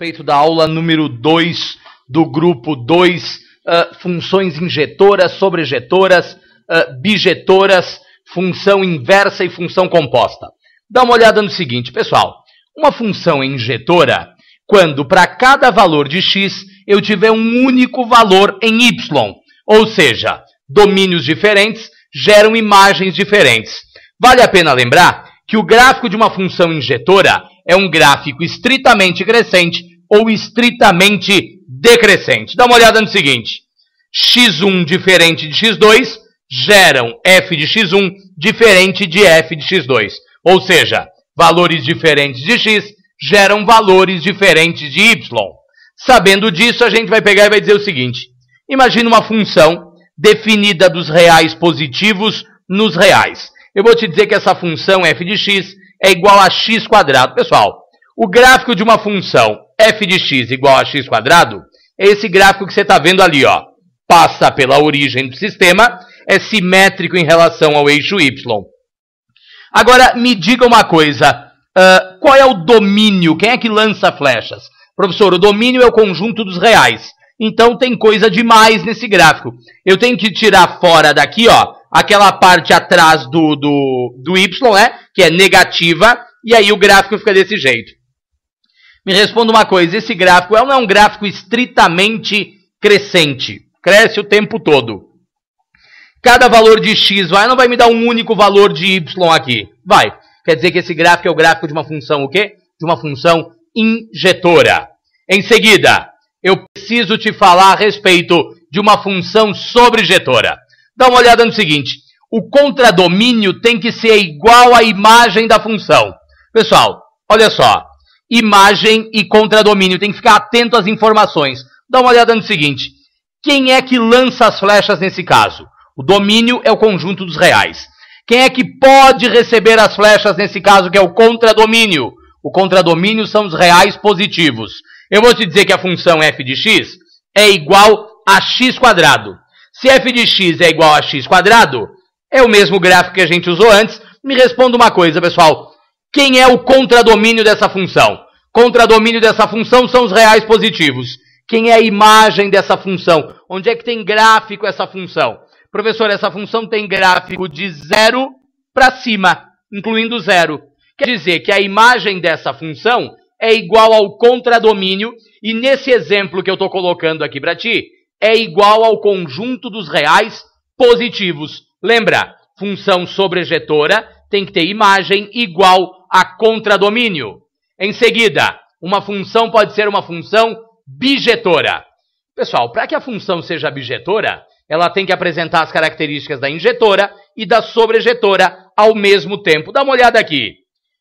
respeito da aula número 2 do grupo 2, funções injetoras, sobrejetoras, bijetoras, função inversa e função composta. Dá uma olhada no seguinte, pessoal. Uma função injetora, quando para cada valor de x eu tiver um único valor em y, ou seja, domínios diferentes geram imagens diferentes. Vale a pena lembrar que o gráfico de uma função injetora é um gráfico estritamente crescente ou estritamente decrescente. Dá uma olhada no seguinte. x1 diferente de x2 geram f de x1 diferente de f de x2. Ou seja, valores diferentes de x geram valores diferentes de y. Sabendo disso, a gente vai pegar e vai dizer o seguinte. Imagina uma função definida dos reais positivos nos reais. Eu vou te dizer que essa função f de x é igual a x quadrado. Pessoal, o gráfico de uma função f de x igual a x quadrado é esse gráfico que você está vendo ali, ó. Passa pela origem do sistema, é simétrico em relação ao eixo y. Agora, me diga uma coisa, qual é o domínio? Quem é que lança flechas? Professor, o domínio é o conjunto dos reais. Então, tem coisa demais nesse gráfico. Eu tenho que tirar fora daqui, ó, aquela parte atrás do y, né, que é negativa, e aí o gráfico fica desse jeito. Me responda uma coisa, esse gráfico não é um gráfico estritamente crescente. Cresce o tempo todo. Cada valor de x não vai me dar um único valor de y aqui. Vai. Quer dizer que esse gráfico é o gráfico de uma função o quê? De uma função injetora. Em seguida, eu preciso te falar a respeito de uma função sobrejetora. Dá uma olhada no seguinte. O contradomínio tem que ser igual à imagem da função. Pessoal, olha só. Imagem e contradomínio. Tem que ficar atento às informações. Dá uma olhada no seguinte. Quem é que lança as flechas nesse caso? O domínio é o conjunto dos reais. Quem é que pode receber as flechas nesse caso, que é o contradomínio? O contradomínio são os reais positivos. Eu vou te dizer que a função f de x é igual a x quadrado. Se f de x é igual a x quadrado, é o mesmo gráfico que a gente usou antes. Me responda uma coisa, pessoal. Quem é o contradomínio dessa função? Contradomínio dessa função são os reais positivos. Quem é a imagem dessa função? Onde é que tem gráfico essa função? Professor, essa função tem gráfico de 0 para cima, incluindo 0. Quer dizer que a imagem dessa função é igual ao contradomínio, e nesse exemplo que eu estou colocando aqui para ti, é igual ao conjunto dos reais positivos. Lembra, função sobrejetora tem que ter imagem igual a contradomínio. Em seguida, uma função pode ser uma função bijetora. Pessoal, para que a função seja bijetora, ela tem que apresentar as características da injetora e da sobrejetora ao mesmo tempo. Dá uma olhada aqui.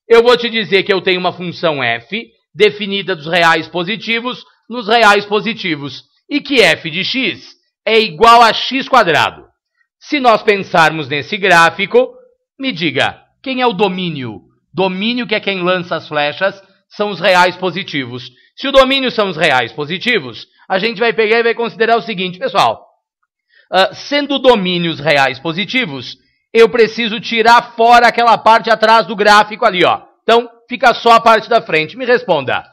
Eu vou te dizer que eu tenho uma função f definida dos reais positivos nos reais positivos e que f de x é igual a x quadrado. Se nós pensarmos nesse gráfico, me diga, quem é o domínio? Domínio, que é quem lança as flechas, são os reais positivos. Se o domínio são os reais positivos, a gente vai pegar e vai considerar o seguinte, pessoal. Sendo o domínio os reais positivos, eu preciso tirar fora aquela parte atrás do gráfico ali, ó. Então, fica só a parte da frente. Me responda.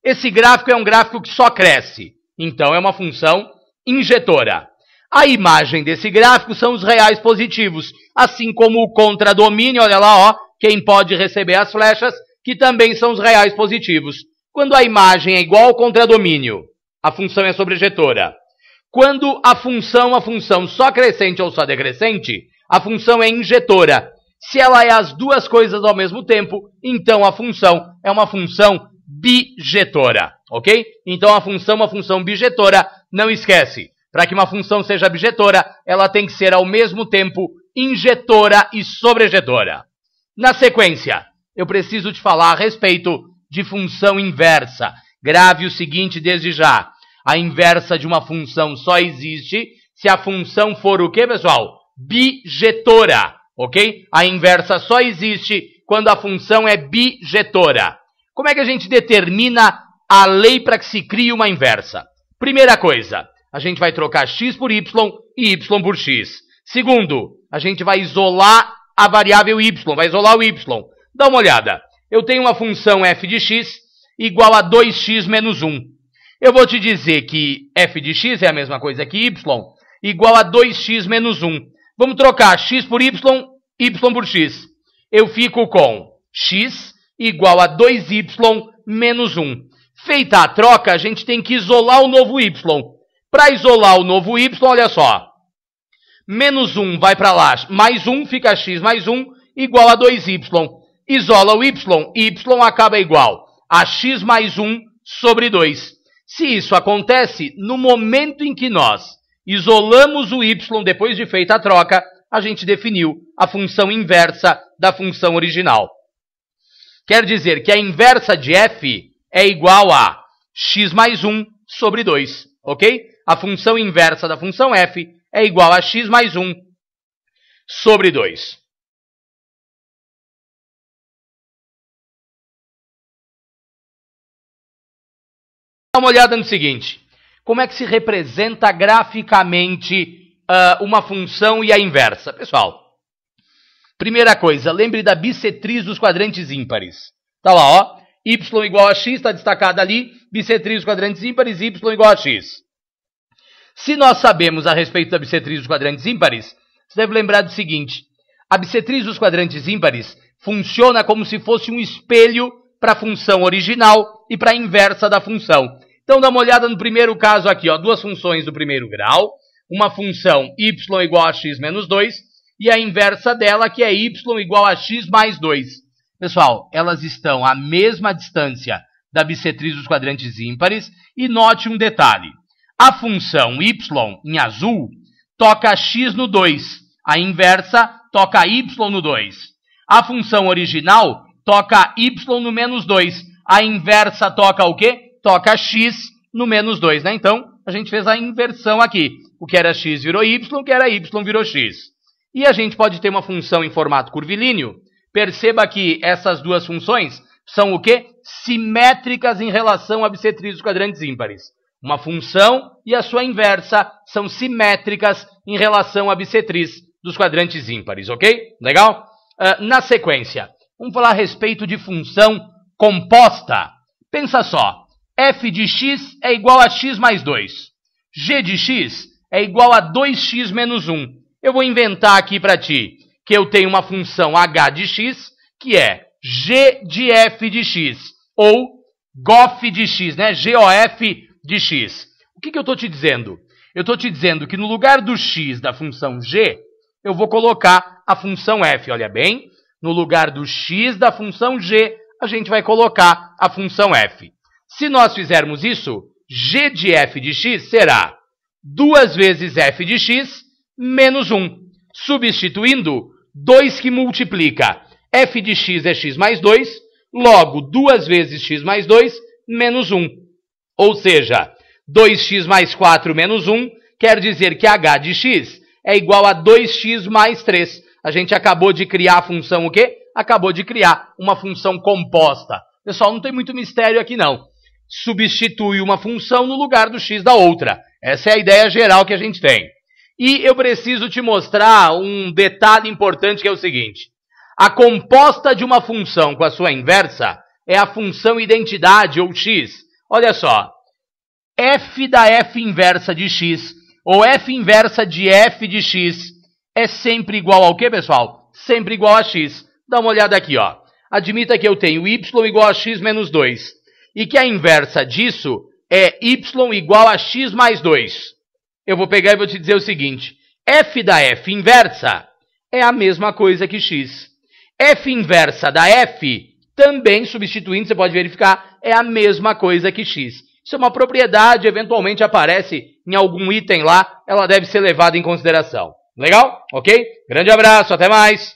Esse gráfico é um gráfico que só cresce. Então, é uma função injetora. A imagem desse gráfico são os reais positivos, assim como o contradomínio, olha lá, ó, quem pode receber as flechas, que também são os reais positivos. Quando a imagem é igual ao contradomínio, a função é sobrejetora. Quando a função só crescente ou só decrescente, a função é injetora. Se ela é as duas coisas ao mesmo tempo, então a função é uma função bijetora, ok? Então a função é uma função bijetora, não esquece. Para que uma função seja bijetora, ela tem que ser ao mesmo tempo injetora e sobrejetora. Na sequência, eu preciso te falar a respeito de função inversa. Grave o seguinte desde já. A inversa de uma função só existe se a função for o quê, pessoal? Bijetora, ok? A inversa só existe quando a função é bijetora. Como é que a gente determina a lei para que se crie uma inversa? Primeira coisa, a gente vai trocar x por y e y por x. Segundo, a gente vai isolar a variável y, vai isolar o y. Dá uma olhada. Eu tenho uma função f de x igual a 2x menos 1. Eu vou te dizer que f de x é a mesma coisa que y, igual a 2x menos 1. Vamos trocar x por y, y por x. Eu fico com x igual a 2y menos 1. Feita a troca, a gente tem que isolar o novo y. Para isolar o novo y, olha só. Menos 1 vai para lá, mais 1 fica x mais 1 igual a 2y. Isola o y acaba igual a x mais 1 sobre 2. Se isso acontece, no momento em que nós isolamos o y depois de feita a troca, a gente definiu a função inversa da função original. Quer dizer que a inversa de f é igual a x mais 1 sobre 2, ok? A função inversa da função f é igual a x mais 1 sobre 2. Dá uma olhada no seguinte. Como é que se representa graficamente uma função e a inversa? Pessoal, primeira coisa, lembre da bissetriz dos quadrantes ímpares. Tá lá, ó. Y igual a x, está destacado ali. Bissetriz dos quadrantes ímpares, y igual a x. Se nós sabemos a respeito da bissetriz dos quadrantes ímpares, você deve lembrar do seguinte. A bissetriz dos quadrantes ímpares funciona como se fosse um espelho para a função original e para a inversa da função. Então, dá uma olhada no primeiro caso aqui, ó, duas funções do primeiro grau, uma função y igual a x menos 2 e a inversa dela, que é y igual a x mais 2. Pessoal, elas estão à mesma distância da bissetriz dos quadrantes ímpares e note um detalhe. A função y, em azul, toca x no 2, a inversa toca y no 2. A função original toca y no menos 2, a inversa toca o quê? Toca x no menos 2, né? Então, a gente fez a inversão aqui. O que era x virou y, o que era y virou x. E a gente pode ter uma função em formato curvilíneo. Perceba que essas duas funções são o quê? Simétricas em relação à bissetriz dos quadrantes ímpares. Uma função e a sua inversa são simétricas em relação à bissetriz dos quadrantes ímpares, ok? Legal? Na sequência, vamos falar a respeito de função composta. Pensa só. F de x é igual a x mais 2. G de x é igual a 2x menos 1. Eu vou inventar aqui para ti que eu tenho uma função h de x, que é g de f de x, ou gof de x, né? GOF de x. O que eu estou te dizendo? Eu estou te dizendo que no lugar do x da função g, eu vou colocar a função f. Olha bem, no lugar do x da função g, a gente vai colocar a função f. Se nós fizermos isso, g de f de x será 2 vezes f de x menos 1. Substituindo, 2 que multiplica. F de x é x mais 2, logo 2 vezes x mais 2 menos 1. Ou seja, 2x mais 4 menos 1 quer dizer que h de x é igual a 2x mais 3. A gente acabou de criar a função o quê? Acabou de criar uma função composta. Pessoal, não tem muito mistério aqui não. Substitui uma função no lugar do x da outra. Essa é a ideia geral que a gente tem. E eu preciso te mostrar um detalhe importante que é o seguinte. A composta de uma função com a sua inversa é a função identidade, ou x. Olha só. F da f inversa de x, ou f inversa de f de x, é sempre igual ao quê, pessoal? Sempre igual a x. Dá uma olhada aqui, ó. Admita que eu tenho y igual a x menos 2. E que a inversa disso é y igual a x mais 2. Eu vou pegar e vou te dizer o seguinte. F da f inversa é a mesma coisa que x. F inversa da f, também substituindo, você pode verificar, é a mesma coisa que x. Isso é uma propriedade, eventualmente aparece em algum item lá, ela deve ser levada em consideração. Legal? Ok? Grande abraço, até mais!